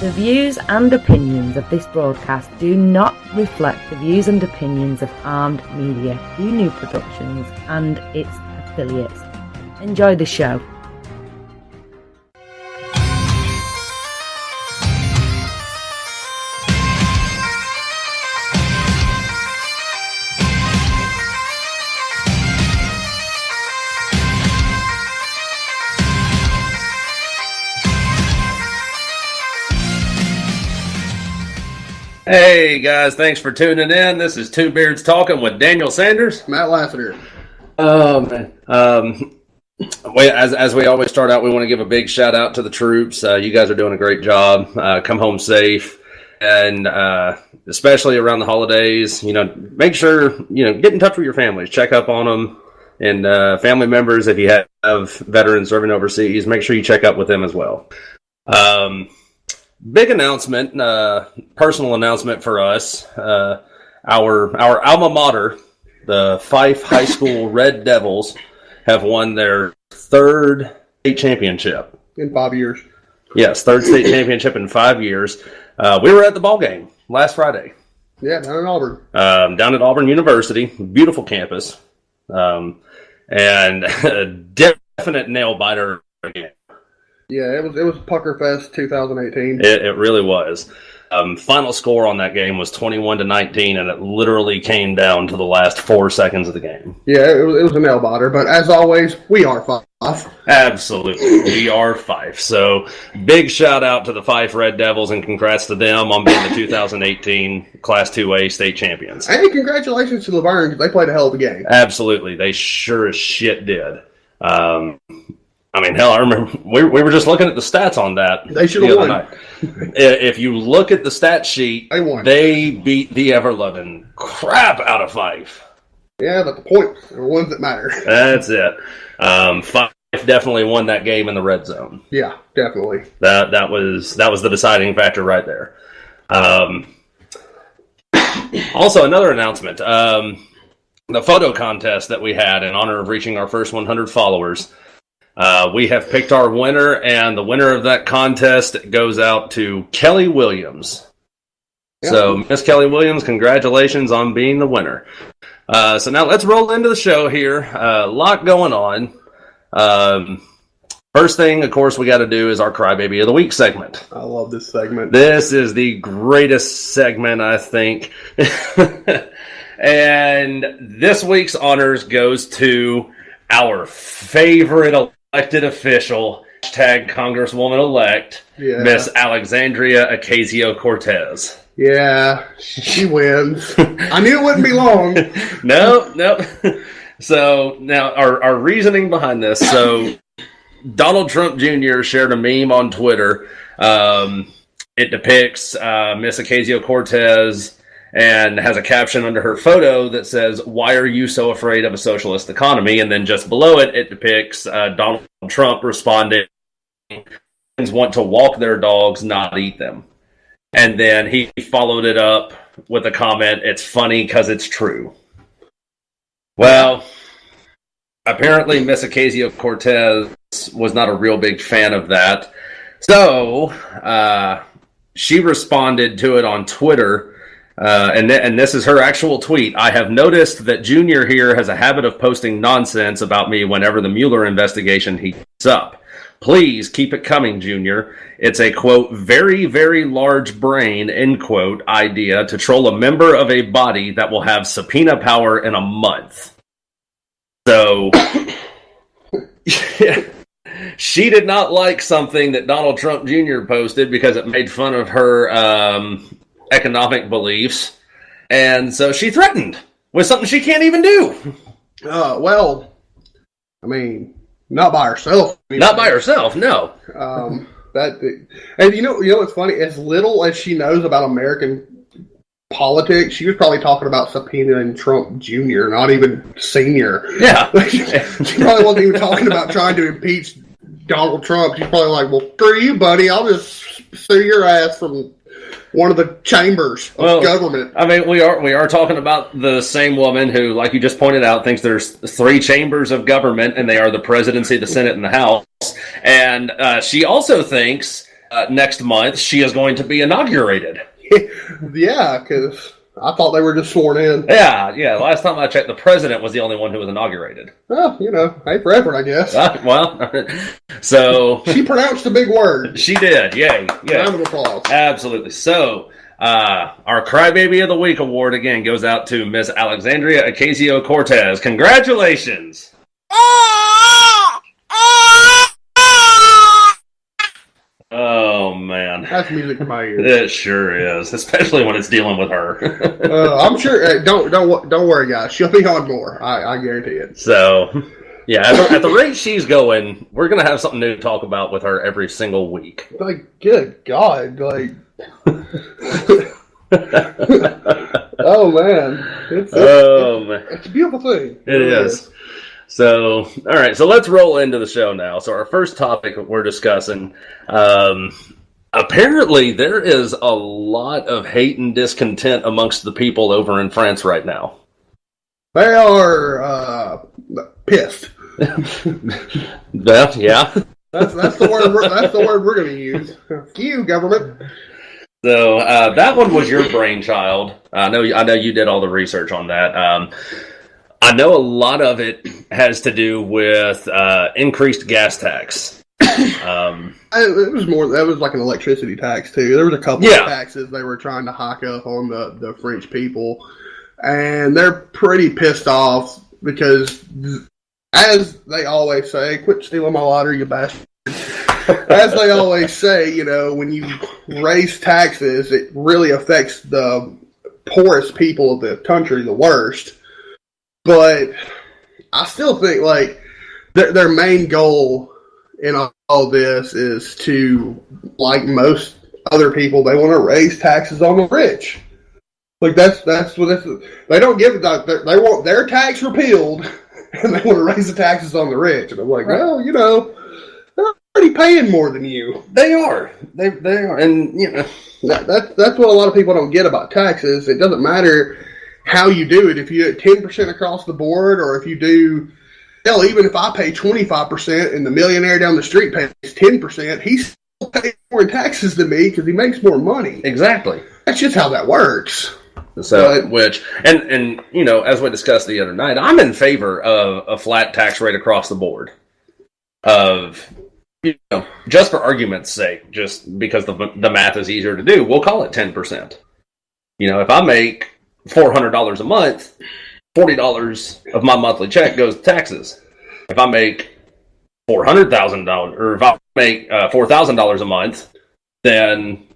The views and opinions of this broadcast do not reflect the views and opinions of Armed Media, UNU Productions, and its affiliates. Enjoy the show. Hey guys, thanks for tuning in. This is Two Beards Talking with Daniel Sanders. Matt Lassiter. Oh man. As we always start out, we want to give a big shout out to the troops. You guys are doing a great job. Come home safe, and especially around the holidays, make sure, get in touch with your families, check up on them, and family members. If you have veterans serving overseas, make sure you check up with them as well. Big announcement, personal announcement for us. Our alma mater, the Fife High School Red Devils, have won their third state championship. In 5 years. Yes, third state championship in 5 years. We were at the ball game last Friday. Yeah, down in Auburn. Down at Auburn University. Beautiful campus. And a definite nail-biter again. Yeah, it was Pucker Fest 2018. It really was. Final score on that game was 21-19, and it literally came down to the last 4 seconds of the game. Yeah, it was a nail biter, but as always, we are Fife. Absolutely, we are Fife. So big shout out to the Fife Red Devils, and congrats to them on being the 2018 Class 2A state champions. And congratulations to Laverne, because they played a hell of a game. Absolutely, they sure as shit did. Hell, I remember we were just looking at the stats on that. They should have won. Night. If you look at the stat sheet, they won. They beat the ever-loving crap out of Fife. Yeah, but the points are the ones that matter. That's it. Fife definitely won that game in the red zone. Yeah, definitely. That was the deciding factor right there. Also, another announcement. The photo contest that we had in honor of reaching our first 100 followers. We have picked our winner, and the winner of that contest goes out to Kelly Williams. Yeah. So, Miss Kelly Williams, congratulations on being the winner. So now let's roll into the show here. A lot going on. First thing, of course, we got to do is our Crybaby of the Week segment. I love this segment. This is the greatest segment, I think. And this week's honors goes to our favorite elected official, #Congresswoman-elect, Miss Alexandria Ocasio-Cortez. Yeah, she wins. I knew it wouldn't be long. No. So, now, our reasoning behind this. So, Donald Trump Jr. shared a meme on Twitter. It depicts Miss Ocasio-Cortez and has a caption under her photo that says, "Why are you so afraid of a socialist economy?" And then just below it, it depicts Donald Trump responding, "Want to walk their dogs, not eat them." And then he followed it up with a comment, "It's funny because it's true." Well, apparently Miss Ocasio-Cortez was not a real big fan of that. So she responded to it on Twitter. And this is her actual tweet. "I have noticed that Junior here has a habit of posting nonsense about me whenever the Mueller investigation heats up. Please keep it coming, Junior. It's a, quote, very, very large brain, end quote, idea to troll a member of a body that will have subpoena power in a month." So, yeah. She did not like something that Donald Trump Jr. posted because it made fun of her economic beliefs, and so she threatened with something she can't even do. Well, I mean, not by herself. Anyway. Not by herself, no. And you know what's funny? As little as she knows about American politics, she was probably talking about subpoenaing Trump Jr., not even Senior. Yeah. She probably wasn't even talking about trying to impeach Donald Trump. She's probably like, "Well, screw you, buddy. I'll just sue your ass from one of the chambers of government." I mean, we are talking about the same woman who, like you just pointed out, thinks there's 3 chambers of government, and they are the presidency, the Senate, and the House. And she also thinks next month she is going to be inaugurated. Yeah, because I thought they were just sworn in. Yeah. Last time I checked, the president was the only one who was inaugurated. Well, hey for effort, I guess. So she pronounced a big word. She did. Yay. Round of applause. Absolutely. So, our Crybaby of the Week award again goes out to Miss Alexandria Ocasio-Cortez. Congratulations. Oh man, that's music to my ears. It sure is, especially when it's dealing with her. I'm sure. Don't worry, guys. She'll be on more. I guarantee it. So, yeah, at the rate she's going, we're gonna have something new to talk about with her every single week. Like, good God, like. Oh man, it's a beautiful thing. It is. So, all right, so let's roll into the show now. So our first topic we're discussing, apparently there is a lot of hate and discontent amongst the people over in France right now. They are pissed. Yeah. That's the word. That's the word we're going to use. Fuck you, government. So that one was your brainchild. I know you did all the research on that. I know a lot of it has to do with increased gas tax. It was more. That was like an electricity tax too. There was a couple of taxes they were trying to hike up on the French people, and they're pretty pissed off because, as they always say, "Quit stealing my lighter, you bastard." As they always say, when you raise taxes, it really affects the poorest people of the country the worst. But I still think, like, their main goal in all this is to, like most other people, they want to raise taxes on the rich. Like, that's what this is. They don't give it. They want their tax repealed, and they want to raise the taxes on the rich. And I'm like, well, they're already paying more than you. They are. They are. And, that's what a lot of people don't get about taxes. It doesn't matter how you do it. If you do 10% across the board, or if you do, hell, even if I pay 25% and the millionaire down the street pays 10%, he's still paying more in taxes than me because he makes more money. Exactly. That's just how that works. So, and as we discussed the other night, I'm in favor of a flat tax rate across the board. Just for argument's sake, just because the math is easier to do, we'll call it 10%. If I make $400 a month, $40 of my monthly check goes to taxes. If I make $400,000, or if I make $4,000 a month, then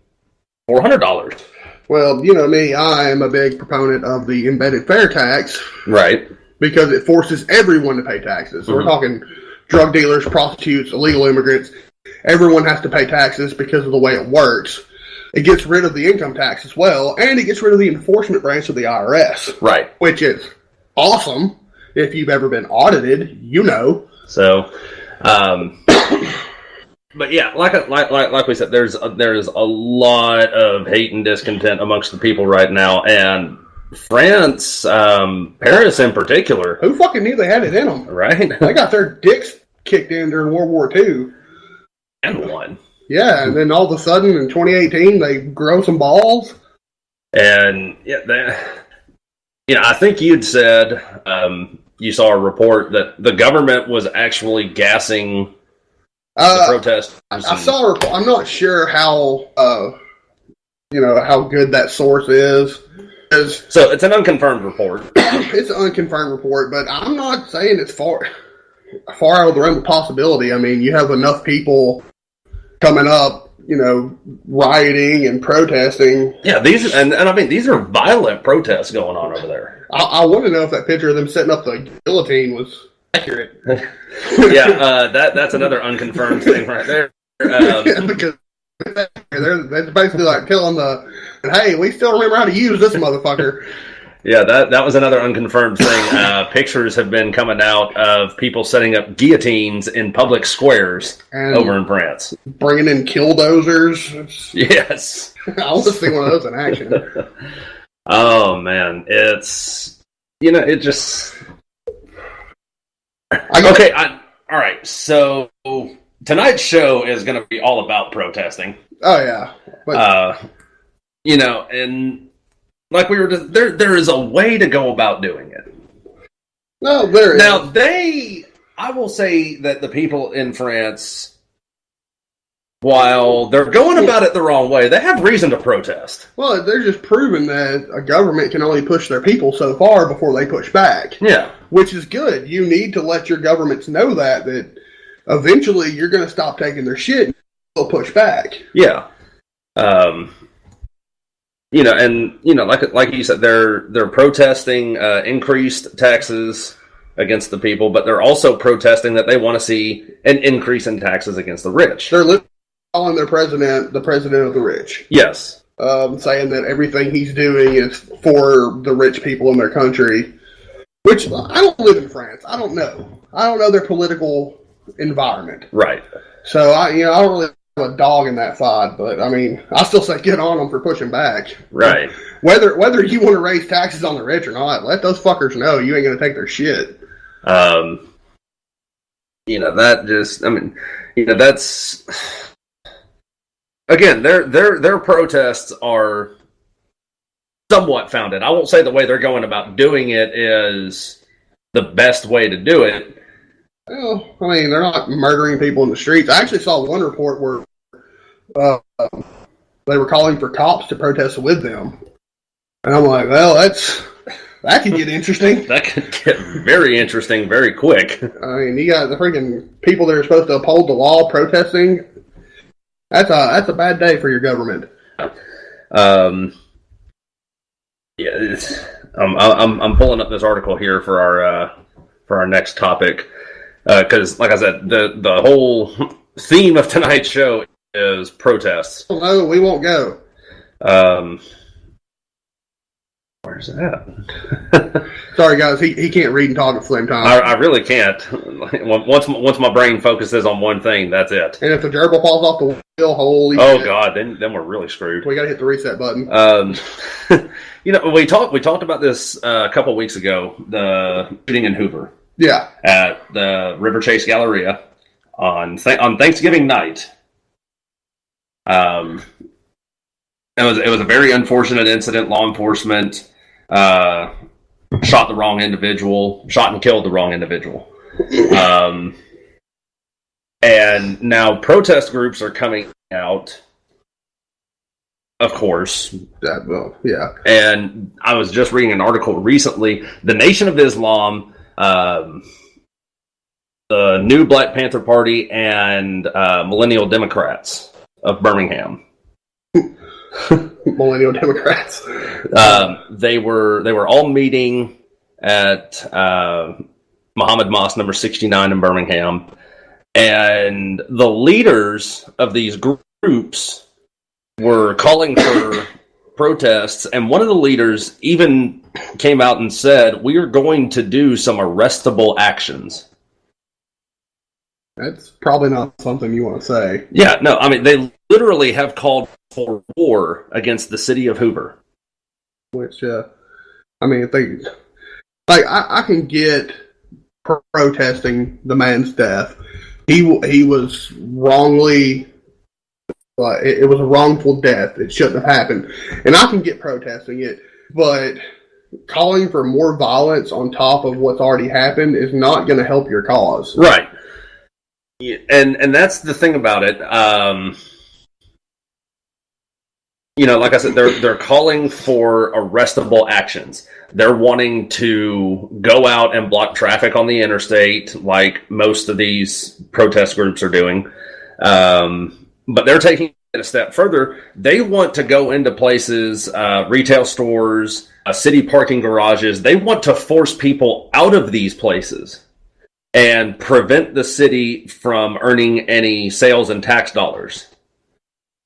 $400. Well, me, I am a big proponent of the embedded fair tax. Right. Because it forces everyone to pay taxes. So we're talking drug dealers, prostitutes, illegal immigrants. Everyone has to pay taxes because of the way it works. It gets rid of the income tax as well, and it gets rid of the enforcement branch of the IRS. Right. Which is awesome. If you've ever been audited, So, but yeah, like we said, there's a lot of hate and discontent amongst the people right now, and France, Paris in particular. Who fucking knew they had it in them? Right. They got their dicks kicked in during World War II. And won. Yeah, and then all of a sudden in 2018 they grow some balls. And I think you'd said you saw a report that the government was actually gassing the protesters. I saw a report. I'm not sure how how good that source is. So it's an unconfirmed report. It's an unconfirmed report, but I'm not saying it's far out of the realm of possibility. I mean, you have enough people coming up, rioting and protesting. Yeah, these are violent protests going on over there. I want to know if that picture of them setting up the guillotine was accurate. Yeah, that's another unconfirmed thing right there. Because they're basically like telling hey, we still remember how to use this motherfucker. Yeah, that was another unconfirmed thing. Pictures have been coming out of people setting up guillotines in public squares over in France. Bringing in killdozers. Yes. I want to see one of those in action. Oh, man. It's, it just... Okay, all right. So tonight's show is going to be all about protesting. Oh yeah, but and like we were just, there is a way to go about doing it. No, there is. Now I will say that the people in France, while they're going about it the wrong way, they have reason to protest. Well, they're just proving that a government can only push their people so far before they push back. Yeah. Which is good. You need to let your governments know that eventually you're going to stop taking their shit and they'll push back. Yeah. Like you said, they're protesting increased taxes against the people, but they're also protesting that they want to see an increase in taxes against the rich. They're literally calling their president the president of the rich. Yes. Saying that everything he's doing is for the rich people in their country. Which, I don't live in France. I don't know their political environment. Right. So, I don't really have a dog in that fight, but, I mean, I still say get on them for pushing back. Right. Whether you want to raise taxes on the rich or not, let those fuckers know you ain't going to take their shit. That's... Again, their protests are somewhat founded. I won't say the way they're going about doing it is the best way to do it. Well, I mean, they're not murdering people in the streets. I actually saw one report where they were calling for cops to protest with them. And I'm like, well, that could get interesting. That could get very interesting very quick. I mean, you got the freaking people that are supposed to uphold the law protesting. That's a bad day for your government. I'm pulling up this article here for our next topic because, like I said, the whole theme of tonight's show is protests. No, we won't go. Where's that? Sorry, guys. He can't read and talk at the same time. I really can't. Once my brain focuses on one thing, that's it. And if the gerbil falls off the wheel, holy shit. God, then we're really screwed. We got to hit the reset button. We talked about this a couple weeks ago. The shooting in Hoover. Yeah. At the River Chase Galleria on Thanksgiving night. It was a very unfortunate incident. Law enforcement shot and killed the wrong individual. And now protest groups are coming out, of course. Yeah. And I was just reading an article recently. The Nation of Islam, the new Black Panther Party, and Millennial Democrats of Birmingham. Millennial Democrats. They were all meeting at Muhammad Mosque number 69 in Birmingham, and the leaders of these groups were calling for protests, and one of the leaders even came out and said, "We are going to do some arrestable actions." That's probably not something you want to say. Yeah, no, I mean, they literally have called for war against the city of Hoover. Which, I mean, I can get protesting the man's death. He was wrongly, it was a wrongful death. It shouldn't have happened. And I can get protesting it, but calling for more violence on top of what's already happened is not going to help your cause. Right. And that's the thing about it. Like I said, they're calling for arrestable actions. They're wanting to go out and block traffic on the interstate, like most of these protest groups are doing. But they're taking it a step further. They want to go into places, retail stores, city parking garages. They want to force people out of these places and prevent the city from earning any sales and tax dollars.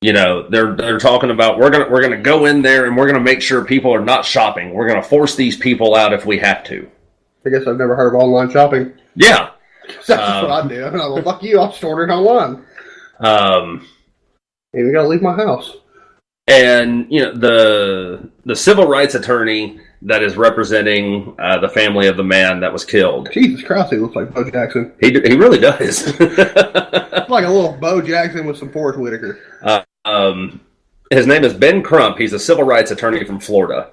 They're talking about we're gonna go in there and we're gonna make sure people are not shopping. We're gonna force these people out if we have to. I guess I've never heard of online shopping. Yeah, that's what I do. I'm like, fuck you, I'll just order it online. And you gotta leave my house. And the civil rights attorney that is representing the family of the man that was killed. Jesus Christ, he looks like Bo Jackson. He really does. Like a little Bo Jackson with some Forrest Whitaker. His name is Ben Crump. He's a civil rights attorney from Florida.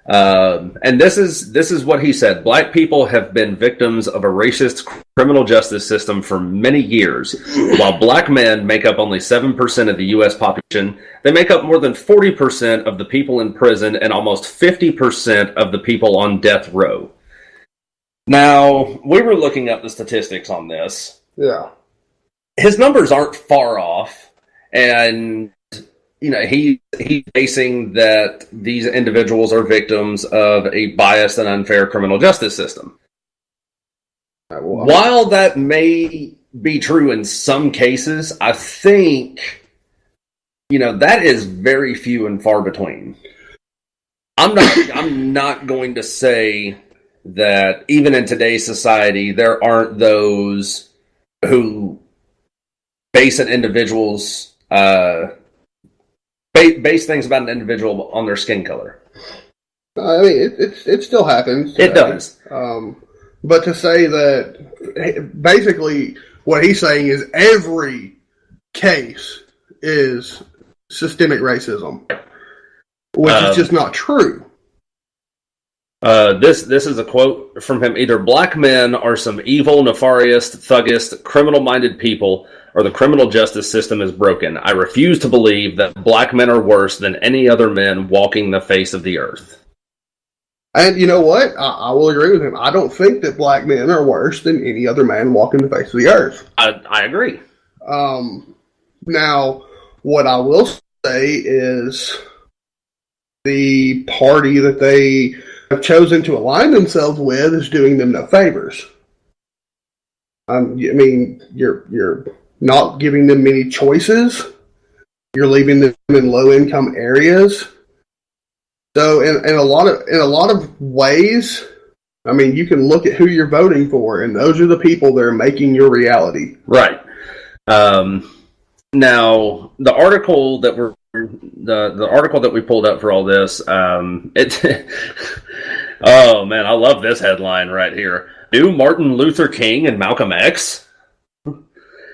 And this is what he said. Black people have been victims of a racist criminal justice system for many years. While black men make up only 7% of the U.S. population, they make up more than 40% of the people in prison and almost 50% of the people on death row. Now, we were looking up the statistics on this. Yeah. His numbers aren't far off, and he's basing that these individuals are victims of a biased and unfair criminal justice system. While that may be true in some cases, I think, that is very few and far between. I'm not going to say that even in today's society, there aren't those who base an individual's base things about an individual on their skin color. I mean, it still happens. It does. But to say that, basically, what he's saying is every case is systemic racism, which is just not true. This is a quote from him. Either black men are some evil, nefarious, thuggish, criminal-minded people, or the criminal justice system is broken. I refuse to believe that black men are worse than any other men walking the face of the earth. And you know what? I will agree with him. I don't think that black men are worse than any other man walking the face of the earth. I agree. Now, what I will say is the party that they have chosen to align themselves with is doing them no favors. I mean, you're not giving them many choices. You're leaving them in low-income areas. So, in a lot of ways, I mean, you can look at who you're voting for, and those are the people that are making your reality. Right. Now, the article that the article that we pulled up for all this, it. Oh man, I love this headline right here. New Martin Luther King and Malcolm X.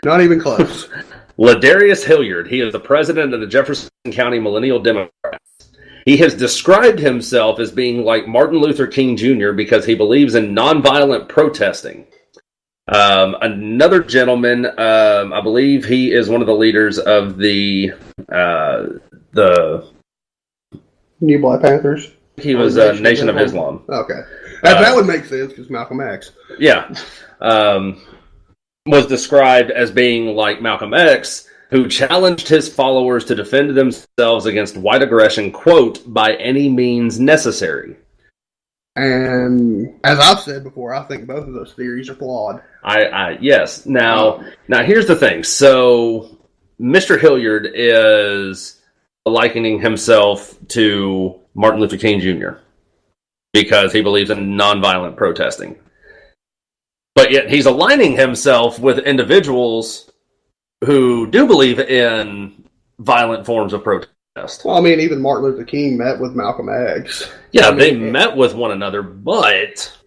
Not even close. Ladarius Hilliard. He is the president of the Jefferson County Millennial Democrats. He has described himself as being like Martin Luther King Jr. because he believes in nonviolent protesting. Another gentleman, I believe he is one of the leaders of the New Black Panthers. He was a Nation of Islam. Okay, that would make sense because Malcolm X. Yeah, was described as being like Malcolm X, who challenged his followers to defend themselves against white aggression, quote, by any means necessary. And as I've said before, I think both of those theories are flawed. Yes. Now here's the thing. So Mr. Hilliard is likening himself to Martin Luther King Jr. because he believes in nonviolent protesting. But yet he's aligning himself with individuals who do believe in violent forms of protest. Well, I mean, even Martin Luther King met with Malcolm X. Yeah, they met with one another, but...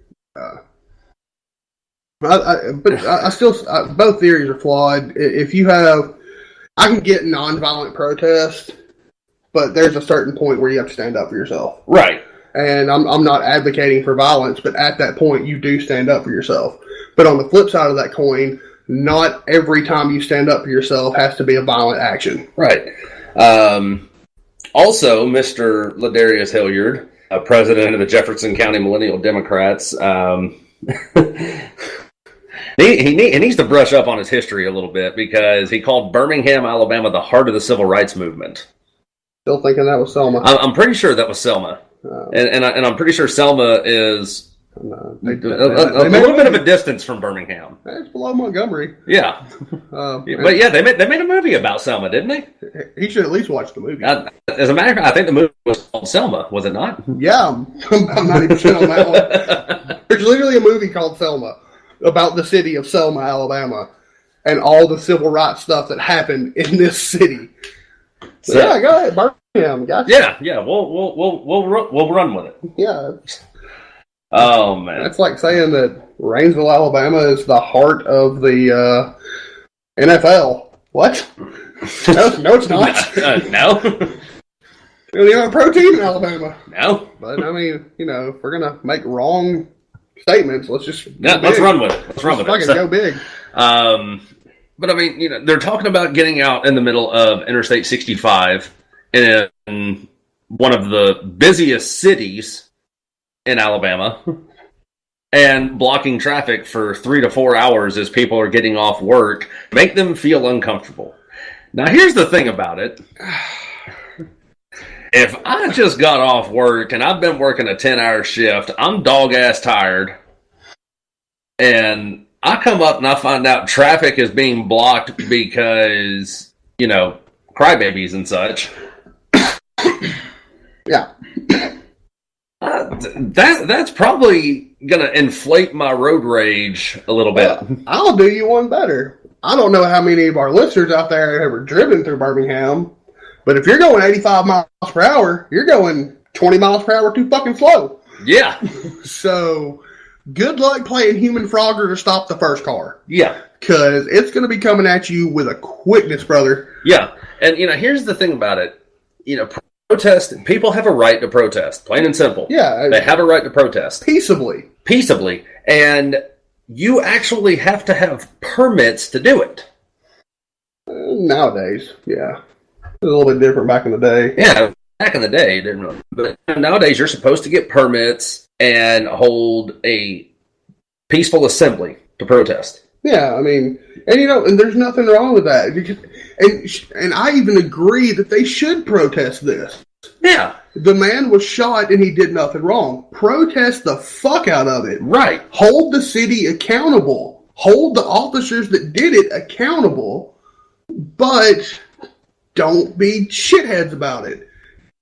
I still... both theories are flawed. If you have... I can get nonviolent protest, but there's a certain point where you have to stand up for yourself. Right. And I'm not advocating for violence, but at that point, you do stand up for yourself. But on the flip side of that coin, not every time you stand up for yourself has to be a violent action. Right. Also, Mr. Ladarius Hilliard, president of the Jefferson County Millennial Democrats, he needs to brush up on his history a little bit because he called Birmingham, Alabama, the heart of the civil rights movement. Still thinking that was Selma. I'm pretty sure that was Selma, and I'm pretty sure Selma is a little bit of a distance from Birmingham. It's below Montgomery. Yeah, but yeah, they made a movie about Selma, didn't they? He should at least watch the movie. As a matter of fact, I think the movie was called Selma, was it not? Yeah, I'm 90% on that one. There's literally a movie called Selma about the city of Selma, Alabama, and all the civil rights stuff that happened in this city. So, yeah, go ahead. Gotcha. Yeah. We'll run with it. Yeah. Oh man, that's like saying that Rainsville, Alabama, is the heart of the NFL. What? No, it's not. No. The only protein in Alabama. No. But I mean, if we're gonna make wrong statements, let's just let's run with it. Let's run with it. Go big. But I mean, they're talking about getting out in the middle of Interstate 65 in one of the busiest cities in Alabama and blocking traffic for 3 to 4 hours as people are getting off work, make them feel uncomfortable. Now, here's the thing about it. If I just got off work and I've been working a 10-hour shift, I'm dog-ass tired, and I come up and I find out traffic is being blocked because, crybabies and such. Yeah. That's probably going to inflate my road rage a little bit. I'll do you one better. I don't know how many of our listeners out there have ever driven through Birmingham, but if you're going 85 miles per hour, you're going 20 miles per hour too fucking slow. Yeah. So, good luck playing Human Frogger to stop the first car. Yeah. Because it's going to be coming at you with a quickness, brother. Yeah. And, here's the thing about it. Protest, people have a right to protest, plain and simple. Yeah. They have a right to protest. Peaceably. And you actually have to have permits to do it. Nowadays, yeah. It was a little bit different back in the day. Yeah, back in the day, it didn't really. But nowadays, you're supposed to get permits and hold a peaceful assembly to protest. Yeah, I mean, and there's nothing wrong with that. And I even agree that they should protest this. Yeah. The man was shot and he did nothing wrong. Protest the fuck out of it. Right. Hold the city accountable. Hold the officers that did it accountable. But don't be shitheads about it.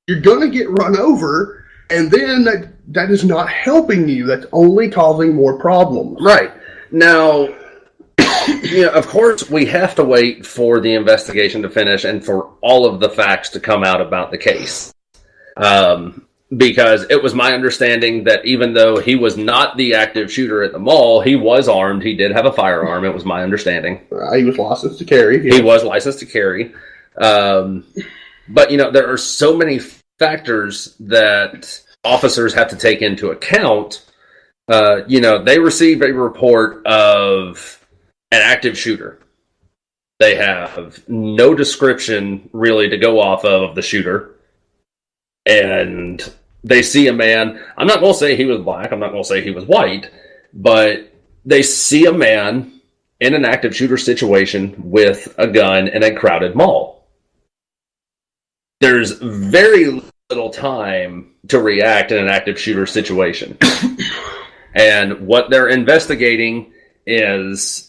You're going to get run over, and then that is not helping you. That's only causing more problems. Right. Now, of course, we have to wait for the investigation to finish and for all of the facts to come out about the case. Because it was my understanding that even though he was not the active shooter at the mall, he was armed. He did have a firearm. It was my understanding. He was licensed to carry. Yeah. He was licensed to carry. But, there are so many factors that officers have to take into account. They receive a report of an active shooter. They have no description really to go off of the shooter. And they see a man. I'm not going to say he was black. I'm not going to say he was white. But they see a man in an active shooter situation with a gun in a crowded mall. There's very little time to react in an active shooter situation. And what they're investigating is,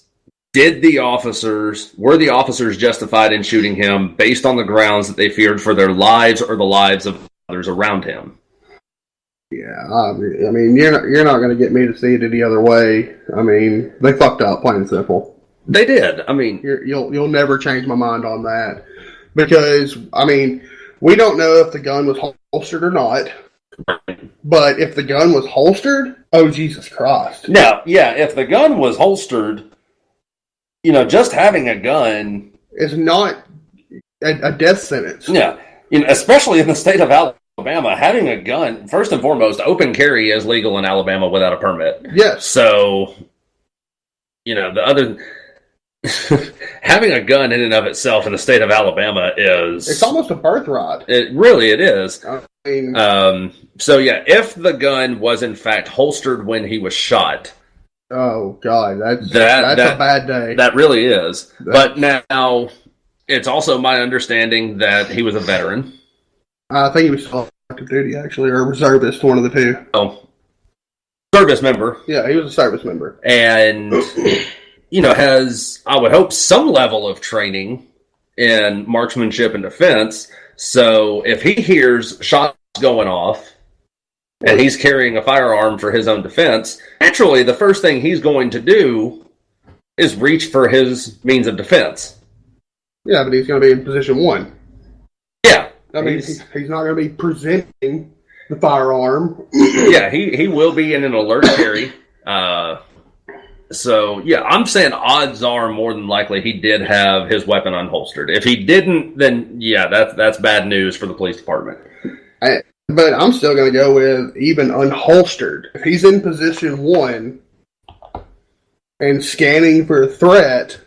were the officers justified in shooting him based on the grounds that they feared for their lives or the lives of others around him? Yeah, I mean, you're not going to get me to see it any other way. I mean, they fucked up, plain and simple. They did. I mean, you'll never change my mind on that, because I mean, we don't know if the gun was holstered or not. But if the gun was holstered, oh Jesus Christ! Now, yeah, if the gun was holstered, just having a gun is not a death sentence. Yeah, especially in the state of Alabama, having a gun, first and foremost, open carry is legal in Alabama without a permit. Yes. So, the other having a gun in and of itself in the state of Alabama it's almost a birthright. It is. I mean, so yeah, if the gun was in fact holstered when he was shot, oh God, that's a bad day. That really is. But now, it's also my understanding that he was a veteran. I think he was still active duty, actually, or a reservist, one of the two. Oh, service member. Yeah, he was a service member. And, has, I would hope, some level of training in marksmanship and defense. So if he hears shots going off and he's carrying a firearm for his own defense, naturally the first thing he's going to do is reach for his means of defense. Yeah, but he's going to be in position one. Yeah, I mean, he's not going to be presenting the firearm. Yeah, he will be in an alert carry. So, yeah, I'm saying odds are more than likely he did have his weapon unholstered. If he didn't, then, yeah, that's bad news for the police department. But I'm still going to go with even unholstered. If he's in position 1 and scanning for a threat,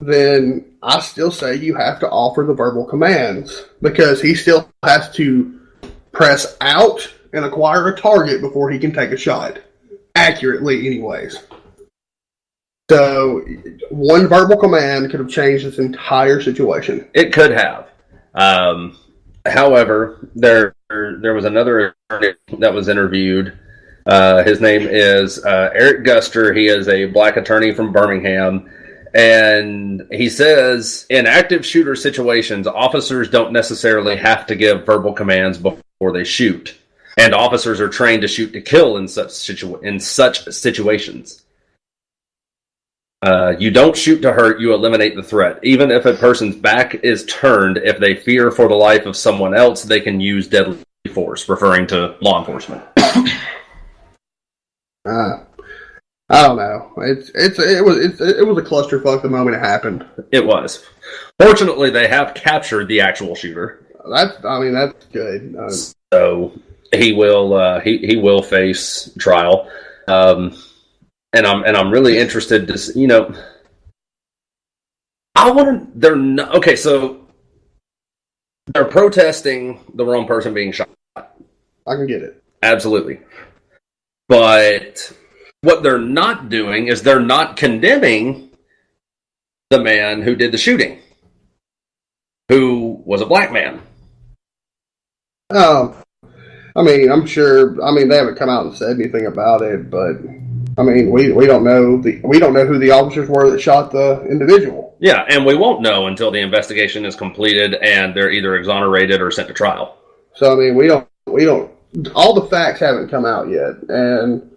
then I still say you have to offer the verbal commands, because he still has to press out and acquire a target before he can take a shot. Accurately, anyways. So, one verbal command could have changed this entire situation. It could have. However, there was another attorney that was interviewed. His name is Eric Guster. He is a black attorney from Birmingham. And he says, in active shooter situations, officers don't necessarily have to give verbal commands before they shoot. And officers are trained to shoot to kill in such situations. You don't shoot to hurt, you eliminate the threat. Even if a person's back is turned, if they fear for the life of someone else, they can use deadly force, referring to law enforcement. I don't know. It was a clusterfuck the moment it happened. It was. Fortunately, they have captured the actual shooter. That's good. So he will face trial. And I'm really interested to, I want to, okay, so they're protesting the wrong person being shot. I can get it. Absolutely. But what they're not doing is they're not condemning the man who did the shooting, who was a black man. I mean, I'm sure, they haven't come out and said anything about it, but we don't know who the officers were that shot the individual. Yeah, and we won't know until the investigation is completed and they're either exonerated or sent to trial. So we don't. All the facts haven't come out yet, and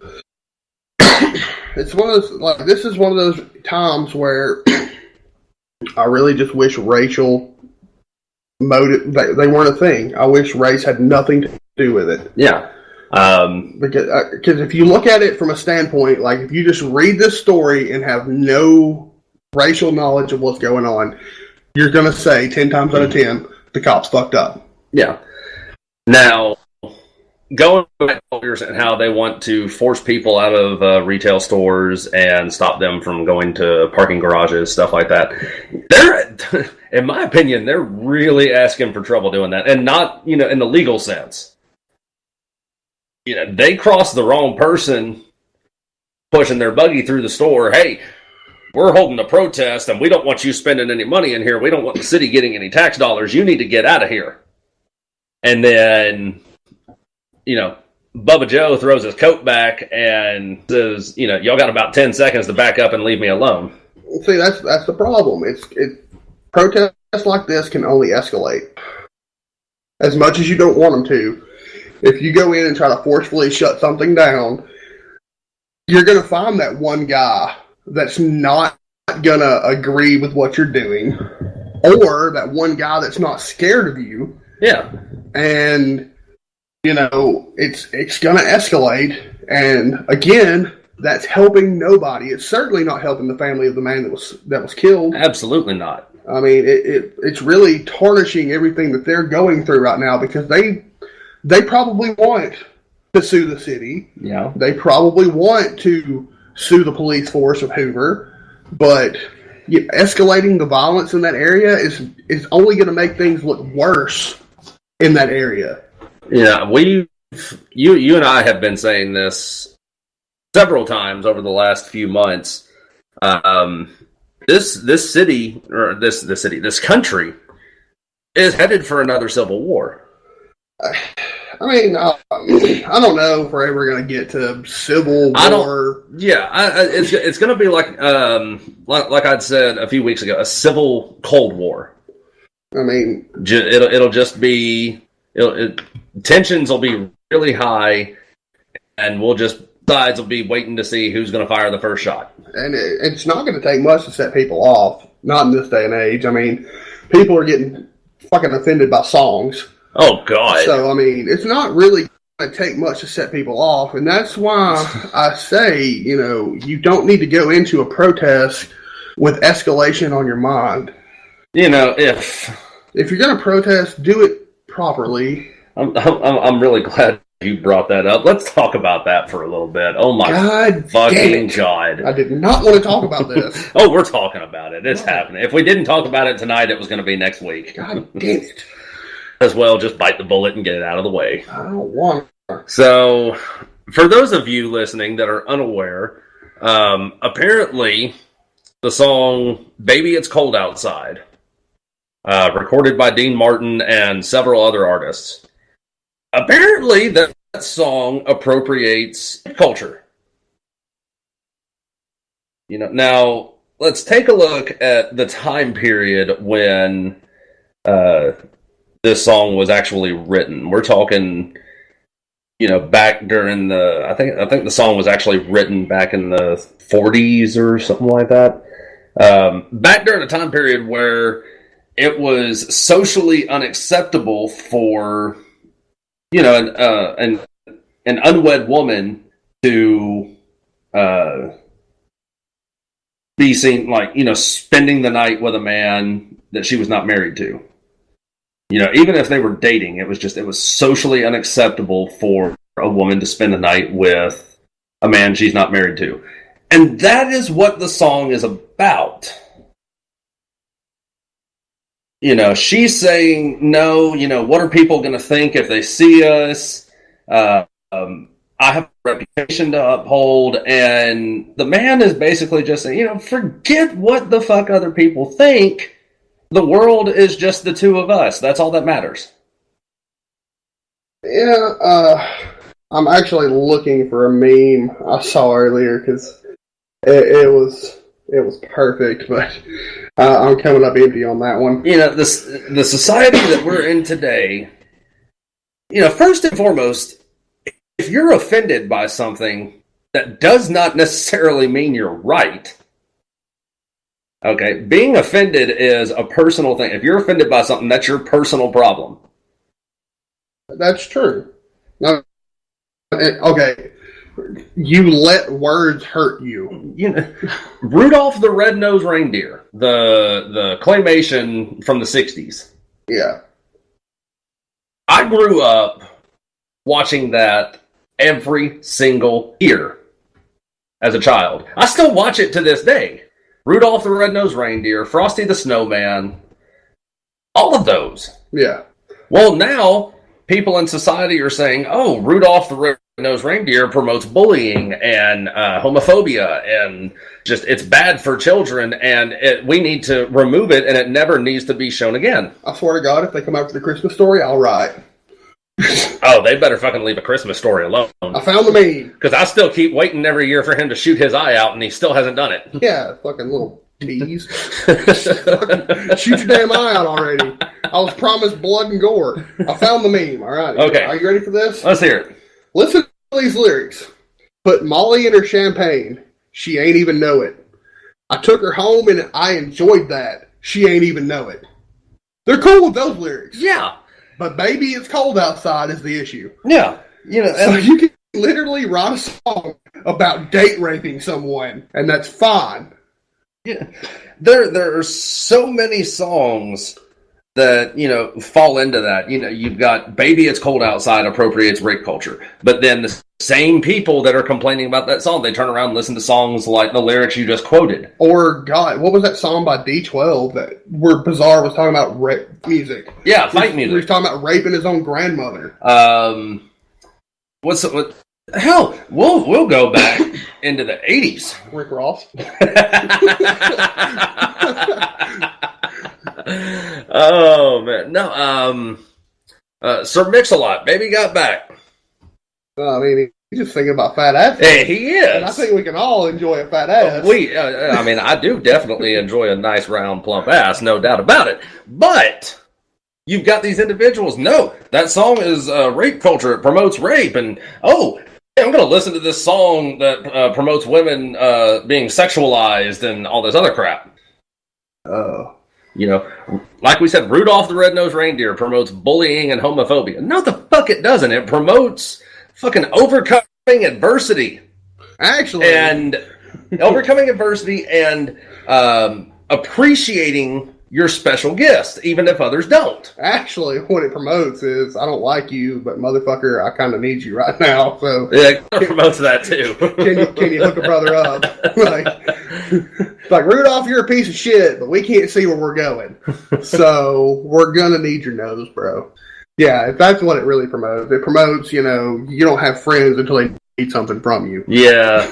it's one of those. This is one of those times where I really just wish racial motive they weren't a thing. I wish race had nothing to do with it. Yeah. Because if you look at it from a standpoint, like if you just read this story and have no racial knowledge of what's going on, you're going to say 10 times out of 10, the cops fucked up. Yeah. Now, going back to and how they want to force people out of retail stores and stop them from going to parking garages, stuff like that. They're, in my opinion, they're really asking for trouble doing that, and not, in the legal sense. They crossed the wrong person pushing their buggy through the store. Hey, we're holding a protest and we don't want you spending any money in here. We don't want the city getting any tax dollars. You need to get out of here. And then, Bubba Joe throws his coat back and says, y'all got about 10 seconds to back up and leave me alone. See, that's the problem. It's protests like this can only escalate. As much as you don't want them to. If you go in and try to forcefully shut something down, you're going to find that one guy that's not going to agree with what you're doing, or that one guy that's not scared of you. Yeah. And, it's going to escalate. And, again, that's helping nobody. It's certainly not helping the family of the man that was killed. Absolutely not. It's really tarnishing everything that they're going through right now, because they probably want to sue the city. Yeah. They probably want to sue the police force of Hoover, but escalating the violence in that area is only going to make things look worse in that area. Yeah, you and I have been saying this several times over the last few months. This city, or this country, is headed for another civil war. I don't know if we're ever going to get to civil war. It's going to be like I'd said a few weeks ago, a civil Cold War. It'll just be tensions will be really high, and sides will be waiting to see who's going to fire the first shot. And it's not going to take much to set people off. Not in this day and age. People are getting fucking offended by songs. Oh, God. So, I mean, it's not really going to take much to set people off. And that's why I say, you don't need to go into a protest with escalation on your mind. If you're going to protest, do it properly. I'm really glad you brought that up. Let's talk about that for a little bit. Oh my fucking God. I did not want to talk about this. Oh, we're talking about it. It's happening. If we didn't talk about it tonight, it was going to be next week. God damn it. As well, just bite the bullet and get it out of the way. I don't want to. So, for those of you listening that are unaware, apparently the song Baby It's Cold Outside, recorded by Dean Martin and several other artists, apparently that song appropriates culture. Now let's take a look at the time period when this song was actually written. We're talking, back during I think the song was actually written back in the 40s or something like that. Back during a time period where it was socially unacceptable for an unwed woman to be seen spending the night with a man that she was not married to. Even if they were dating, it was socially unacceptable for a woman to spend the night with a man she's not married to. And that is what the song is about. She's saying, no, what are people going to think if they see us? I have a reputation to uphold. And the man is basically just saying, forget what the fuck other people think. The world is just the two of us. That's all that matters. Yeah, I'm actually looking for a meme I saw earlier because it was perfect, but I'm coming up empty on that one. The society that we're in today, first and foremost, if you're offended by something, that does not necessarily mean you're right. Okay, being offended is a personal thing. If you're offended by something, that's your personal problem. That's true. No, okay. You let words hurt you. Rudolph the Red-Nosed Reindeer, the claymation from the 60s. Yeah. I grew up watching that every single year as a child. I still watch it to this day. Rudolph the Red-Nosed Reindeer, Frosty the Snowman, all of those. Yeah. Well, now people in society are saying, oh, Rudolph the Red-Nosed Reindeer promotes bullying and homophobia, and just it's bad for children, and we need to remove it, and it never needs to be shown again. I swear to God, if they come out with the Christmas Story, I'll write. Oh, they better fucking leave A Christmas Story alone. I found the meme. Because I still keep waiting every year for him to shoot his eye out, and he still hasn't done it. Yeah, fucking little tease. Shoot your damn eye out already. I was promised blood and gore. I found the meme, alright. Okay. Are you ready for this? Let's hear it. Listen to these lyrics. Put Molly in her champagne. She ain't even know it. I took her home and I enjoyed that. She ain't even know it. They're cool with those lyrics. Yeah. But baby, it's cold outside is the issue. Yeah. So you can literally write a song about date raping someone, and that's fine. Yeah. There are so many songs that, fall into that. You've got Baby It's Cold Outside appropriates rape culture. But then the same people that are complaining about that song, they turn around and listen to songs like the lyrics you just quoted. Or, God, what was that song by D12 where Bizarre was talking about rape music? Yeah, fight music. He was talking about raping his own grandmother. Hell, we'll go back into the 80s. Rick Ross. Oh, man. No, Sir Mix-a-Lot, Baby Got Back. I mean, he's just thinking about fat ass. Hey, he is. And I think we can all enjoy a fat ass. I do definitely enjoy a nice, round, plump ass, no doubt about it. But you've got these individuals, no, that song is rape culture. It promotes rape. And, I'm going to listen to this song that promotes women being sexualized and all this other crap. You know, like we said, Rudolph the Red-Nosed Reindeer promotes bullying and homophobia. No, the fuck it doesn't. It promotes fucking overcoming adversity. Actually. And overcoming adversity and appreciating your special gifts, even if others don't. Actually, what it promotes is, I don't like you, but motherfucker, I kind of need you right now. So yeah, it promotes that too. Can you hook a brother up? like Rudolph, you're a piece of shit, but we can't see where we're going. So we're gonna need your nose, bro. Yeah, that's what it really promotes. It promotes, you don't have friends until they need something from you. Yeah.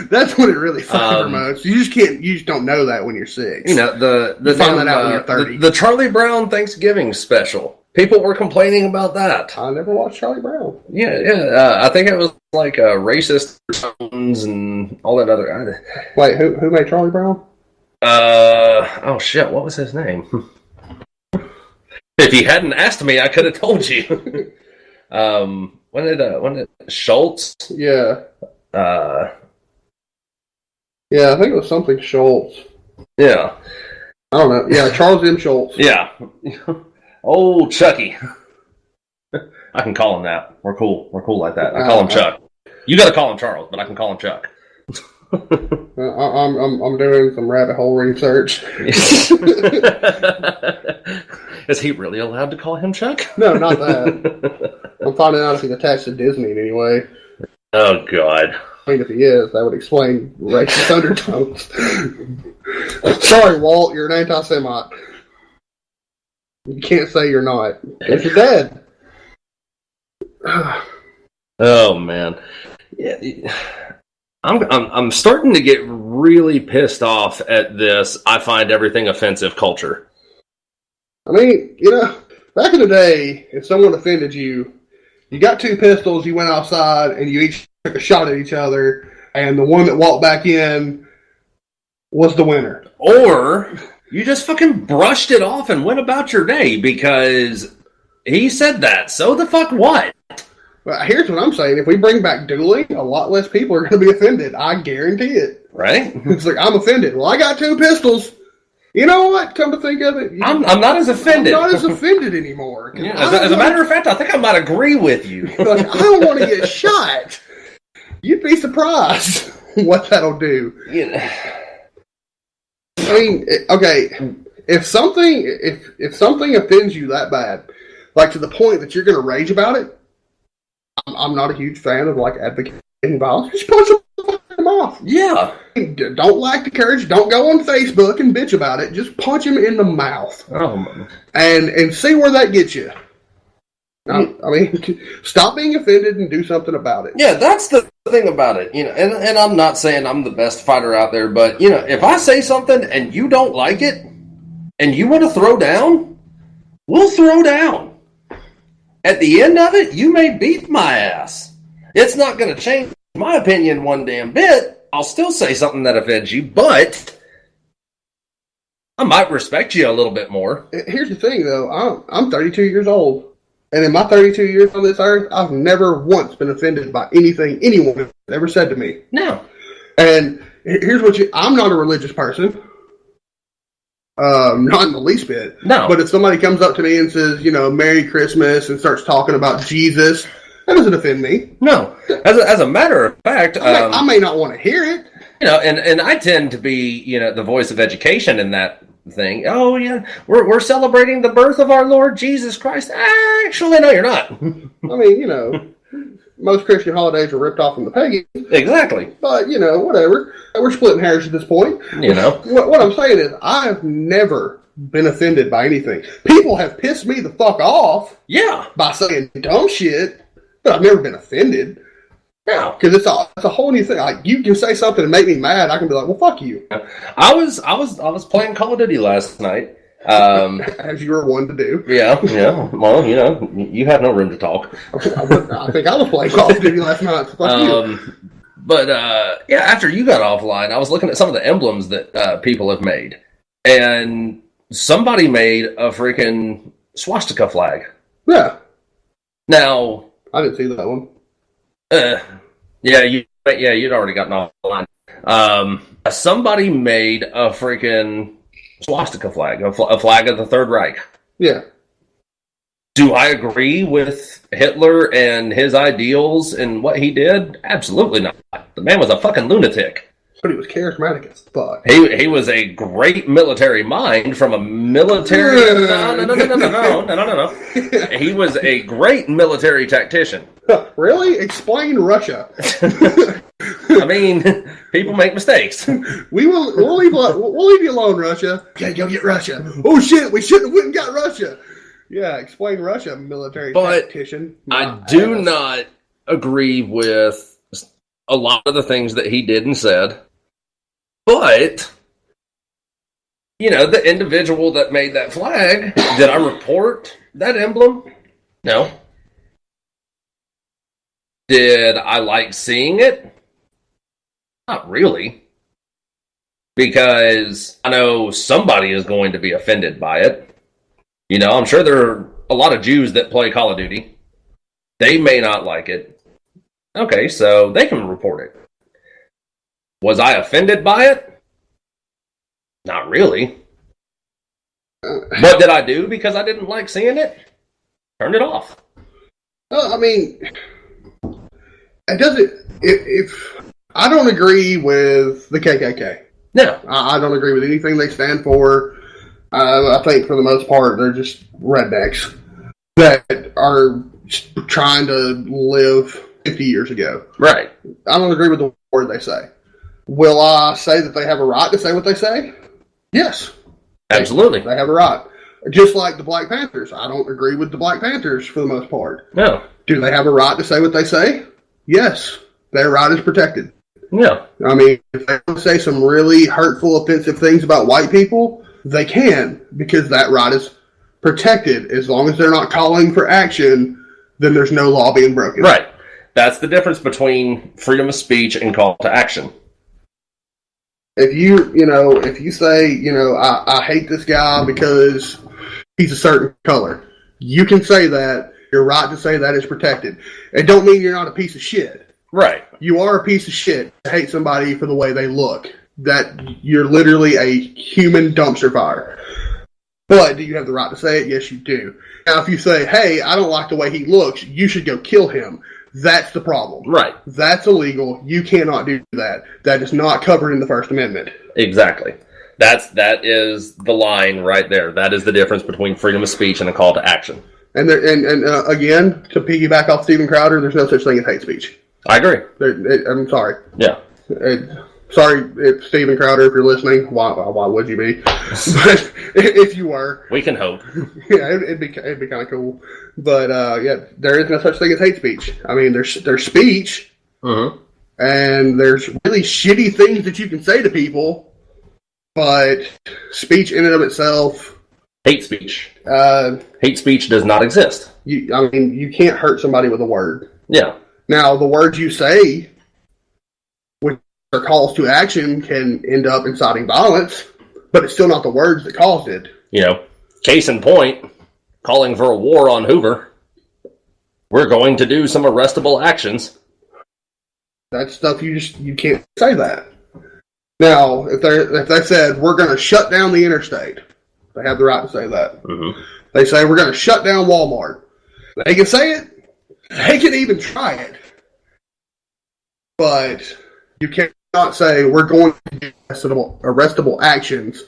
That's what it really fucking promotes. You just don't know that when you're 6. You find that out when you're 30. The Charlie Brown Thanksgiving special. People were complaining about that. I never watched Charlie Brown. Yeah. I think it was like racist tones and all that other. Wait, who made Charlie Brown? Oh shit, what was his name? If you hadn't asked me, I could have told you. When did Schultz? Yeah. Yeah, I think it was something Schultz. Yeah. I don't know. Yeah, Charles M. Schultz. Yeah. Oh, Chucky. I can call him that. We're cool. We're cool like that. I call him Chuck. You got to call him Charles, but I can call him Chuck. I'm doing some rabbit hole research. Is he really allowed to call him Chuck? No, not that. I'm finding out if he's attached to Disney in any way. Oh, God. I mean, if he is, that would explain racist undertones. Sorry, Walt, you're an anti-Semite. You can't say you're not. If you're dead. Oh, man. Yeah. I'm starting to get really pissed off at this I find everything offensive culture. I mean, back in the day, if someone offended you, you got 2 pistols, you went outside, and you each took a shot at each other, and the one that walked back in was the winner. Or you just fucking brushed it off and went about your day because he said that. So the fuck what? Well, here's what I'm saying. If we bring back dueling, a lot less people are going to be offended. I guarantee it. Right? It's like, I'm offended. Well, I got 2 pistols. You know what? Come to think of it. I'm not as offended. I'm not as offended anymore. Yeah, as a matter of fact, I think I might agree with you. Like, I don't want to get shot. You'd be surprised what that'll do. Yeah. I mean, okay, if something offends you that bad, like to the point that you're going to rage about it, I'm not a huge fan of like advocating violence. Just punch them off. Yeah. Don't lack the courage. Don't go on Facebook and bitch about it. Just punch him in the mouth. Oh. And see where that gets you. I mean, stop being offended and do something about it. Yeah, that's the thing about it. And I'm not saying I'm the best fighter out there, but if I say something and you don't like it and you want to throw down, we'll throw down. At the end of it, you may beat my ass. It's not going to change my opinion one damn bit. I'll still say something that offends you, but I might respect you a little bit more. Here's the thing, though. I'm 32 years old. And in my 32 years on this earth, I've never once been offended by anything anyone has ever said to me. No. And here's I'm not a religious person. Not in the least bit. No. But if somebody comes up to me and says, Merry Christmas and starts talking about Jesus, that doesn't offend me. No. As a matter of fact, I may not want to hear it. And I tend to be, the voice of education in that thing. Oh yeah, we're celebrating the birth of our Lord Jesus Christ. Actually, no, you're not. I mean, most Christian holidays are ripped off from the pagan. Exactly. But whatever. We're splitting hairs at this point. What I'm saying is, I've never been offended by anything. People have pissed me the fuck off. Yeah. By saying dumb shit, but I've never been offended. Yeah, because it's a whole new thing. Like, you can say something and make me mad. I can be like, well, fuck you. I was playing Call of Duty last night. As you were one to do. Yeah. Well, you have no room to talk. I think I was playing Call of Duty last night. So fuck you. But after you got offline, I was looking at some of the emblems that people have made, and somebody made a freaking swastika flag. Yeah. Now I didn't see that one. You'd already gotten offline. Somebody made a freaking swastika flag, a flag of the Third Reich. Yeah. Do I agree with Hitler and his ideals and what he did? Absolutely not. The man was a fucking lunatic. But he was charismatic as fuck. He was a great military mind from a military... No. He was a great military tactician. Really? Explain Russia. I mean, people make mistakes. We'll leave you alone, Russia. Okay, go get Russia. Oh shit, we shouldn't have went and got Russia. Yeah, explain Russia, military tactician. I do not agree with a lot of the things that he did and said. But, the individual that made that flag, did I report that emblem? No. Did I like seeing it? Not really. Because I know somebody is going to be offended by it. I'm sure there are a lot of Jews that play Call of Duty. They may not like it. Okay, so they can report it. Was I offended by it? Not really. What did I do because I didn't like seeing it? Turned it off. I mean, it doesn't. If I don't agree with the KKK. No. I don't agree with anything they stand for. I think for the most part, they're just rednecks that are trying to live 50 years ago. Right. I don't agree with the word they say. Will I say that they have a right to say what they say? Yes. Absolutely. They have a right. Just like the Black Panthers. I don't agree with the Black Panthers for the most part. No. Do they have a right to say what they say? Yes. Their right is protected. Yeah. I mean, if they want to say some really hurtful, offensive things about white people, they can, because that right is protected. As long as they're not calling for action, then there's no law being broken. Right. That's the difference between freedom of speech and call to action. If you say, I hate this guy because he's a certain color, you can say that. Your right to say that is protected. It don't mean you're not a piece of shit. Right. You are a piece of shit to hate somebody for the way they look. That you're literally a human dumpster fire. But do you have the right to say it? Yes, you do. Now, if you say, hey, I don't like the way he looks, you should go kill him. That's the problem. Right. That's illegal. You cannot do that. That is not covered in the First Amendment. Exactly. That is the line right there. That is the difference between freedom of speech and a call to action. And again, to piggyback off Steven Crowder, there's no such thing as hate speech. I agree. I'm sorry. Yeah. Sorry, Steven Crowder, if you're listening. Why would you be? But if you were, we can hope. Yeah, it'd be kind of cool. But there is no such thing as hate speech. I mean, there's speech, and there's really shitty things that you can say to people. But speech in and of itself, hate speech. Hate speech does not exist. You can't hurt somebody with a word. Yeah. Now, the words you say, which are calls to action, can end up inciting violence, but it's still not the words that caused it. Case in point, calling for a war on Hoover. We're going to do some arrestable actions. That's stuff you can't say that. Now, if they said, we're going to shut down the interstate, they have the right to say that. Mm-hmm. They say, we're going to shut down Walmart. They can say it. They can even try it. But you cannot say, we're going to do arrestable actions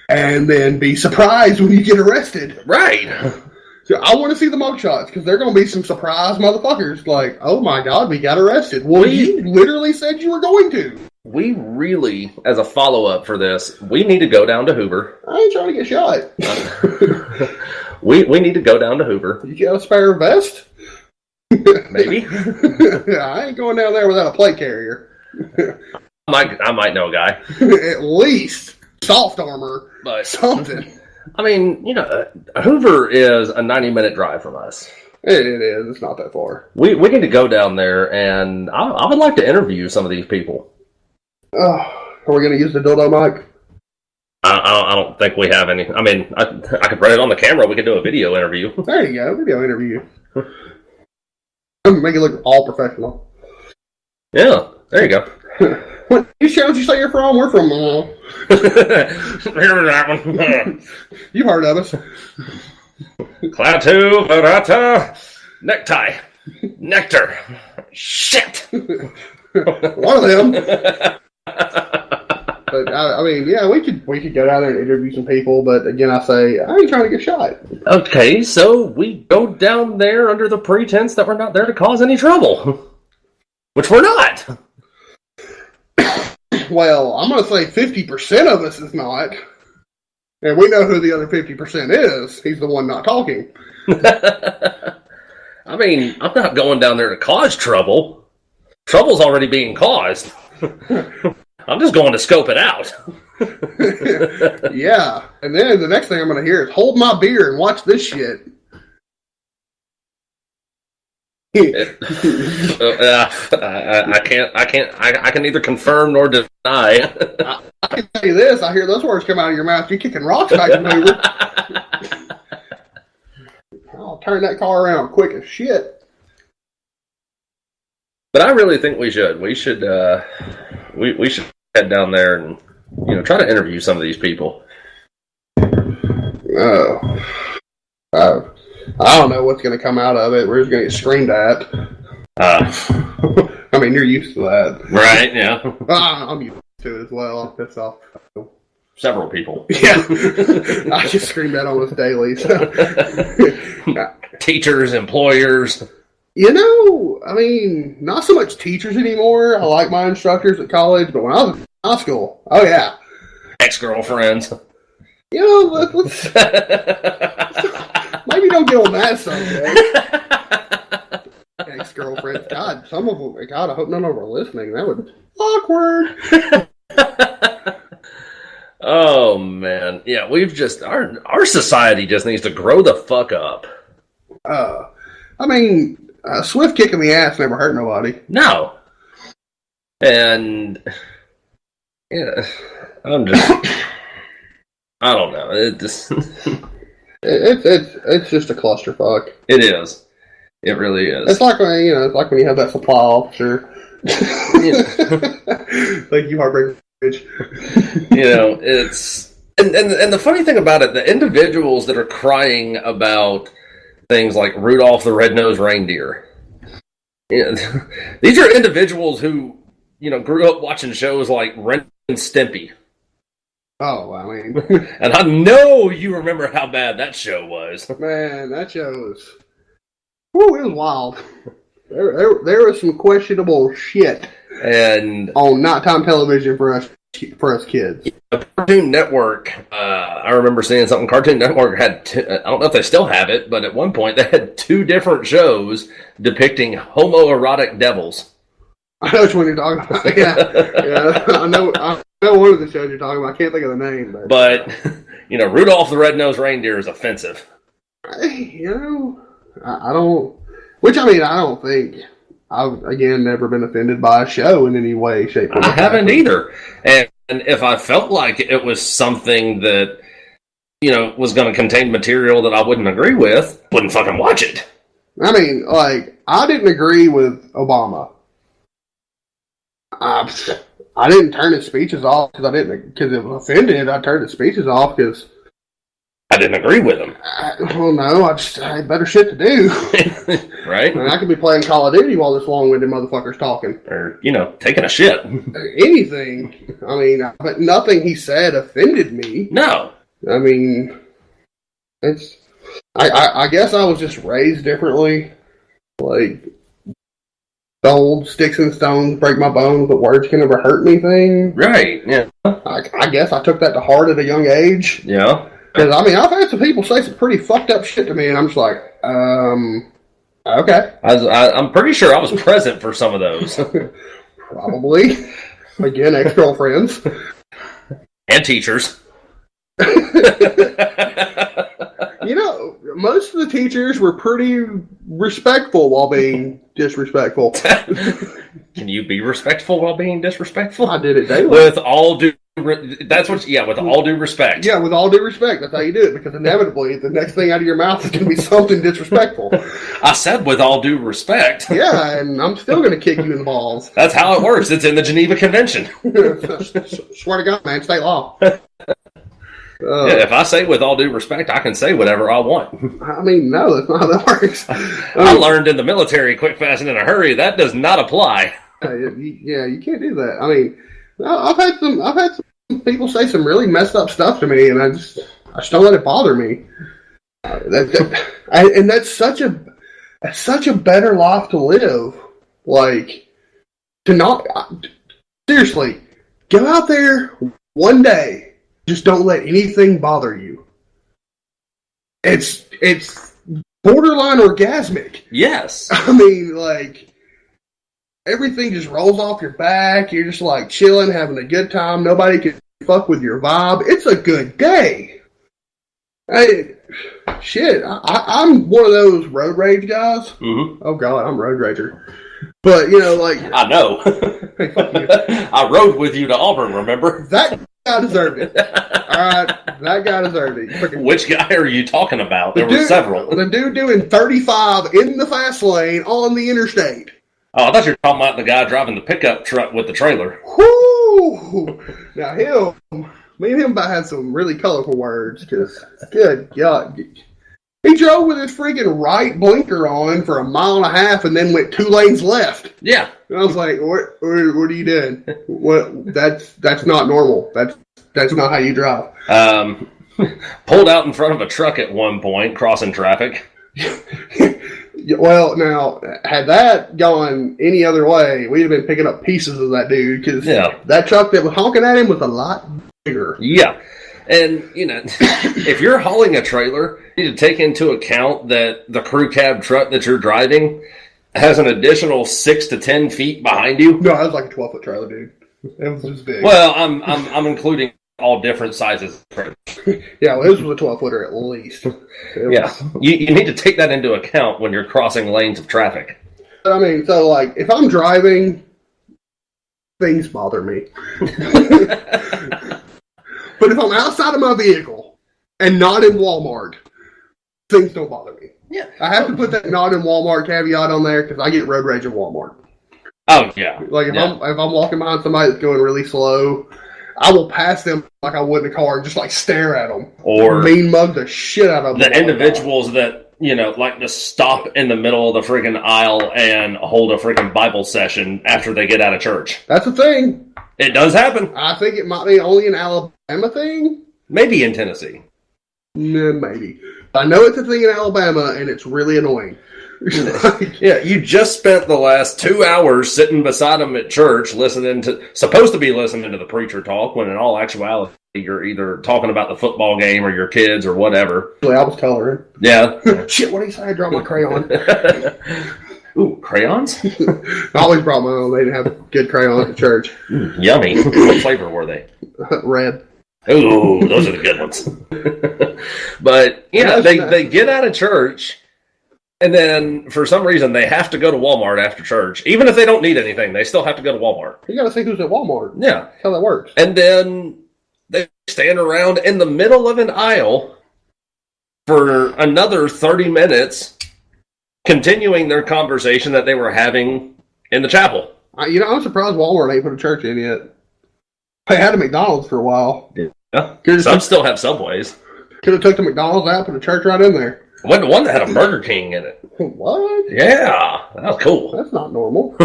and then be surprised when you get arrested. Right. So I want to see the mugshots, because they're going to be some surprise motherfuckers. Like, oh my God, we got arrested. Well, you literally said you were going to. We really, as a follow-up for this, we need to go down to Hoover. I ain't trying to get shot. We need to go down to Hoover. You got a spare vest? Maybe. I ain't going down there without a plate carrier. I might know a guy. At least soft armor, but something. I mean, Hoover is a 90-minute drive from us. It is. It's not that far. We need to go down there, and I would like to interview some of these people. Are we going to use the dildo mic? I don't think we have any. I mean, I could run it on the camera. We could do a video interview. There you go. Video interview. Make it look all professional. Yeah, there you go. What channels you say you're from? We're from. You've heard of us. Klaatu, Barata, necktie, nectar, shit. One of them. But I mean, yeah, we could go down there and interview some people. But again, I say I ain't trying to get shot. Okay, so we go down there under the pretense that we're not there to cause any trouble, which we're not. Well, I'm going to say 50% of us is not. And we know who the other 50% is. He's the one not talking. I mean, I'm not going down there to cause trouble. Trouble's already being caused. I'm just going to scope it out. Yeah. And then the next thing I'm going to hear is hold my beer and watch this shit. I can neither confirm nor deny. I can tell you this, I hear those words come out of your mouth, you're kicking rocks back and forth. I'll turn that car around quick as shit. But I really think we should. We should we should head down there and try to interview some of these people. I don't know what's going to come out of it. We're just going to get screamed at. I mean, you're used to that. Right, yeah. I'm used to it as well. I'm pissed off. Several people. Yeah. I get screamed at almost daily. So. Teachers, employers. I mean, not so much teachers anymore. I like my instructors at college, but when I was in high school, oh yeah. Ex-girlfriends. Let's maybe don't get on that subject. Ex-girlfriends. God, some of them, God, I hope none of them are listening. That would be awkward. Oh, man. Yeah, our society just needs to grow the fuck up. I mean, a swift kick in the ass never hurt nobody. No. And, yeah, I don't know. It's just a clusterfuck. It is. It really is. It's like when you have that supply officer. Like you heartbreak bitch. It's and the funny thing about it, the individuals that are crying about things like Rudolph the Red-Nosed Reindeer. These are individuals who, grew up watching shows like Ren and Stimpy. Oh, I mean. And I know you remember how bad that show was. Man, that show was... Whew, it was wild. There was some questionable shit on nighttime television for us kids. Cartoon Network, I remember seeing something. Cartoon Network had, I don't know if they still have it, but at one point they had 2 different shows depicting homoerotic devils. I know which one you're talking about. Yeah. I know one of the shows you're talking about. I can't think of the name. But Rudolph the Red-Nosed Reindeer is offensive. I don't... Which, I mean, I don't think... I've, again, never been offended by a show in any way, shape, or form. I haven't either. And if I felt like it was something that, was going to contain material that I wouldn't agree with, wouldn't fucking watch it. I mean, I didn't agree with Obama. I didn't turn his speeches off because it was offended. I turned his speeches off because I didn't agree with him. Well, no, I had better shit to do. Right? I could be playing Call of Duty while this long-winded motherfucker's talking. Or, taking a shit. Anything. I mean, but nothing he said offended me. No. I mean, it's... I guess I was just raised differently. Like, the old sticks and stones break my bones, but words can never hurt me thing. Right, yeah. I guess I took that to heart at a young age. Yeah. Because, I mean, I've had some people say some pretty fucked up shit to me, and I'm just like, okay. I'm pretty sure I was present for some of those. Probably. Again, ex-girlfriends. And teachers. most of the teachers were pretty respectful while being disrespectful. Can you be respectful while being disrespectful? I did it daily. With all due with all due respect. Yeah, with all due respect, that's how you do it, because inevitably the next thing out of your mouth is going to be something disrespectful. I said with all due respect. Yeah, and I'm still going to kick you in the balls. That's how it works. It's in the Geneva Convention. Swear to God, man, state law. Yeah, if I say with all due respect, I can say whatever I want. I mean, no, that's not how that works. I learned in the military, quick, fast, and in a hurry, that does not apply. Yeah, you can't do that. I mean, I've had some people say some really messed up stuff to me, and I just don't let it bother me. And that's such a better life to live. Like, to not seriously go out there one day. Just don't let anything bother you. It's borderline orgasmic. Yes. I mean, like, everything just rolls off your back. You're just like chilling, having a good time. Nobody can fuck with your vibe. It's a good day. I'm one of those road rage guys. Mm-hmm. Oh God, I'm a road rager. But like, I know. Hey, fuck you. I rode with you to Auburn. Remember? That guy deserved it. All right, that guy deserved it. Freaking, which guy are you talking about? There were several. The dude doing 35 in the fast lane on the interstate. Oh, I thought you were talking about the guy driving the pickup truck with the trailer. Whoo! Now me and him about had some really colorful words. Cause good God, he drove with his freaking right blinker on for 1.5 miles and then went 2 lanes left. Yeah, and I was like, "What are you doing? What? That's not normal. That's not how you drive." Pulled out in front of a truck at one point, crossing traffic. Well, now, had that gone any other way, we'd have been picking up pieces of that dude, because that truck that was honking at him was a lot bigger. Yeah. And, if you're hauling a trailer, you need to take into account that the crew cab truck that you're driving has an additional 6 to 10 feet behind you. No, that was like a 12-foot trailer, dude. It was just big. Well, I'm including all different sizes. Yeah, well, this was a 12-footer at least. Yeah, you need to take that into account when you're crossing lanes of traffic. I mean, so, like, if I'm driving, things bother me. But if I'm outside of my vehicle and not in Walmart, things don't bother me. Yeah. I have to put that not in Walmart caveat on there because I get road rage at Walmart. Oh, yeah. Like, if I'm walking behind somebody that's going really slow, I will pass them like I would in a car and just, like, stare at them. Or mean mug the shit out of them. The individuals that, like to stop in the middle of the freaking aisle and hold a freaking Bible session after they get out of church. That's a thing. It does happen. I think it might be only an Alabama thing. Maybe in Tennessee. Maybe. I know it's a thing in Alabama, and it's really annoying. Yeah, you just spent the last 2 hours sitting beside them at church, supposed to be listening to the preacher talk, when in all actuality, you're either talking about the football game or your kids or whatever. I was coloring. Yeah. Shit, what did he say? I dropped my crayon. Ooh, crayons? I always brought my own. They didn't have good crayons at church. Yummy. What flavor were they? Red. Ooh, those are the good ones. But, they get out of church, and then, for some reason, they have to go to Walmart after church. Even if they don't need anything, they still have to go to Walmart. You gotta see who's at Walmart. Yeah. That's how that works. And then they stand around in the middle of an aisle for another 30 minutes, continuing their conversation that they were having in the chapel. I'm surprised Walmart ain't put a church in yet. They had a McDonald's for a while. Yeah. Some still have Subways. Could have took the McDonald's out, put a church right in there. Wasn't the one that had a Burger King in it. What? Yeah, that was cool. That's not normal.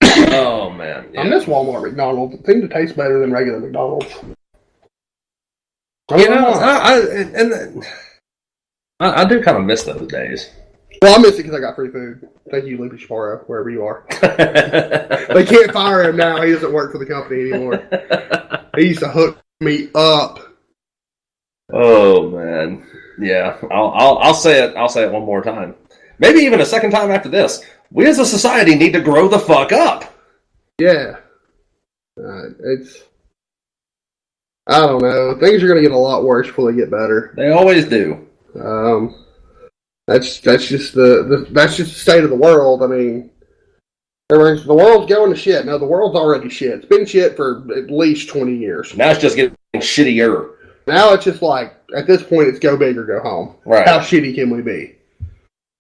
Oh, man. Yeah. I miss Walmart McDonald's. It seems to taste better than regular McDonald's. I do kind of miss those days. Well, I miss it because I got free food. Thank you, Lupe Shaparo, wherever you are. They can't fire him now. He doesn't work for the company anymore. He used to hook me up. Oh, man. Yeah, I'll say it. I'll say it one more time. Maybe even a second time after this. We as a society need to grow the fuck up. Yeah. I don't know. Things are going to get a lot worse before they get better. They always do. That's just the state of the world. I mean, the world's going to shit. No, the world's already shit. It's been shit for at least 20 years. Now it's just getting shittier. Now it's just like, at this point, it's go big or go home. Right. How shitty can we be?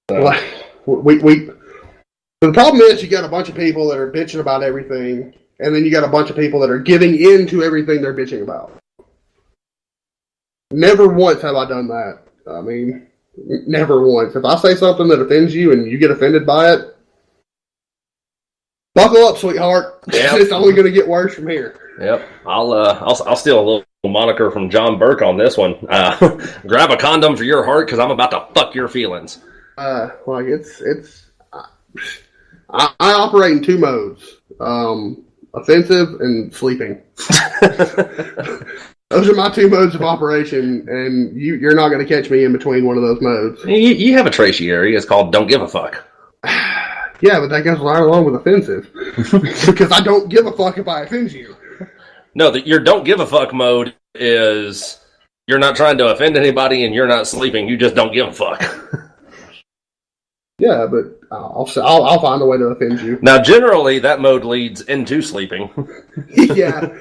Like, the problem is you got a bunch of people that are bitching about everything, and then you got a bunch of people that are giving in to everything they're bitching about. Never once have I done that. I mean, never once. If I say something that offends you and you get offended by it, buckle up, sweetheart. Yep. It's only going to get worse from here. Yep. I'll steal a little moniker from John Burke on this one. Grab a condom for your heart, because I'm about to fuck your feelings. Like I operate in two modes: offensive and sleeping. Those are my two modes of operation, and you're not going to catch me in between one of those modes. You have a tertiary. It's called don't give a fuck. Yeah, but that goes right along with offensive. Because I don't give a fuck if I offend you. No, your don't give a fuck mode is you're not trying to offend anybody and you're not sleeping. You just don't give a fuck. Yeah, but I'll find a way to offend you. Now, generally, that mode leads into sleeping. Yeah.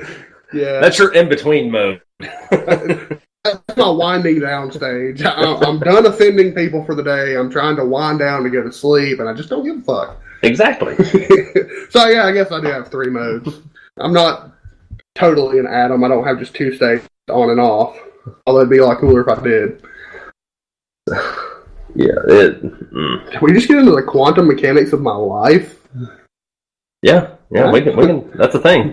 That's your in-between mode. That's my winding down stage. I'm done offending people for the day. I'm trying to wind down to go to sleep, and I just don't give a fuck. Exactly. So, yeah, I guess I do have three modes. I'm not totally an atom. I don't have just two states on and off. Although it'd be a lot cooler if I did. Yeah. Can we just get into the quantum mechanics of my life? Yeah, we can. That's a thing.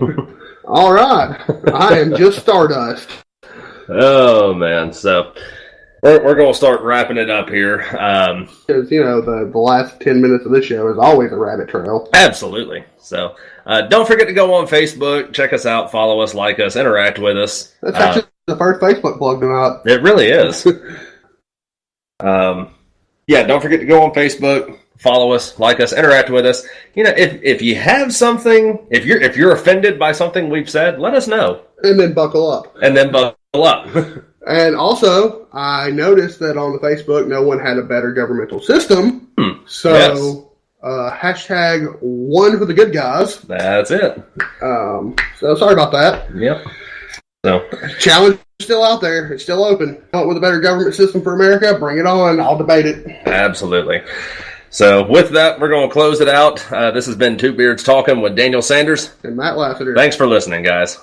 All right. I am just stardust. Oh, man. So, we're going to start wrapping it up here. Because, the last 10 minutes of this show is always a rabbit trail. Absolutely. So, don't forget to go on Facebook, check us out, follow us, like us, interact with us. That's actually the first Facebook plug tonight. It really is. Don't forget to go on Facebook, follow us, like us, interact with us. If you have something, if you're offended by something we've said, let us know. And then buckle up. And also, I noticed that on the Facebook, no one had a better governmental system. So, yes. Hashtag one for the good guys. That's it. So sorry about that. Yep. So challenge is still out there. It's still open. Want with a better government system for America? Bring it on. I'll debate it. Absolutely. So with that, we're going to close it out. This has been Two Beards Talking with Daniel Sanders and Matt Lassiter. Thanks for listening, guys.